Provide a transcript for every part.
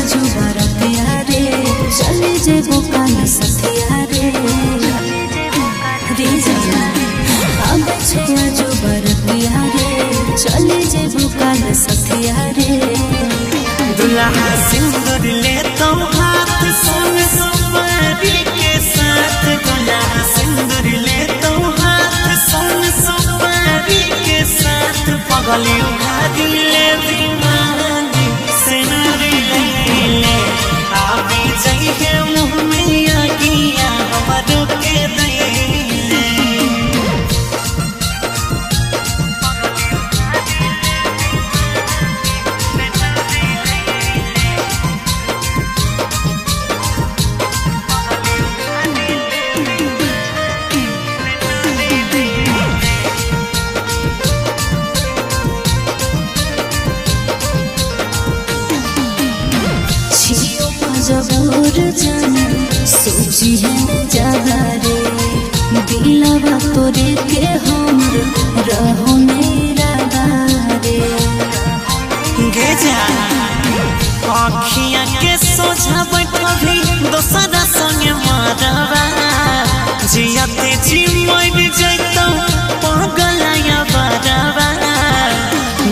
जो बरतिया रे चले जेबो काल सथिया रे अब छुआ जो बरतिया रे चले जेबो काल सथिया रे दुल्हा सिंदूर ले तो हाथ संग सुपारी के साथ दुल्हा सिंदूर ले तो हाथ संग सुपारी के साथ पगली उखाड़ी ले दीवानी सिंदूर ले आवी जाइए मुँह में आगिया हमारो के दे जबूर जाना सोची है जगा रे दिलवा तोरे के हमर रहो मेरा रे गे जा अखियाँ के सोझा बैठभी दोसरा संगे मारवा जियाते जी मर जैतौ पगलाया बरवा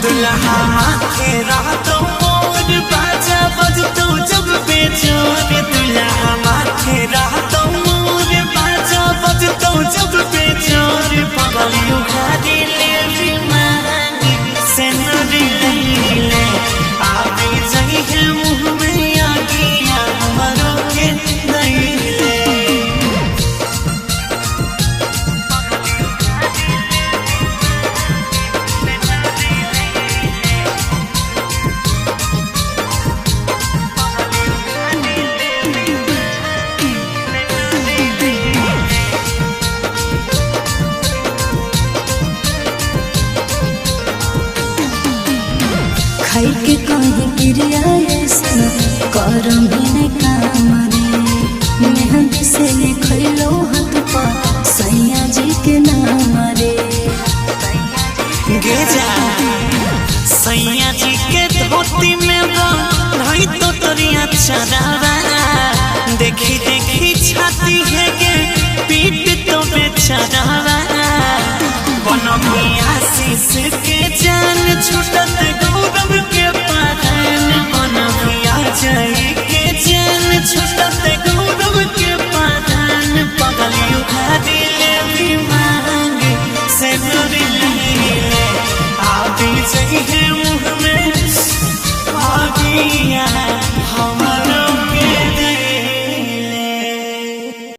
दुल्हा माथे रहतौ मोर बाजा बजतौ जब बेजोर दुल्हा माथे रहतौ मोर बाजा बजतौ जब बेजोर पगली उखाड़ी ले विमानी सिंदूर ले आवी जाइए मुँह में आगिया हमारो के दे खाई के कहीं क्रिया ऐसा करम भी नहीं काम रे मेहंदी से लिखलो हाथ पर सैया जी के नाम रे गे जा सैया जी के धोती में भाई तो तोरिया चरावा देखी देखी छाती है गे पीठ तो बेचरावा बनमी आशीष के जान छूटत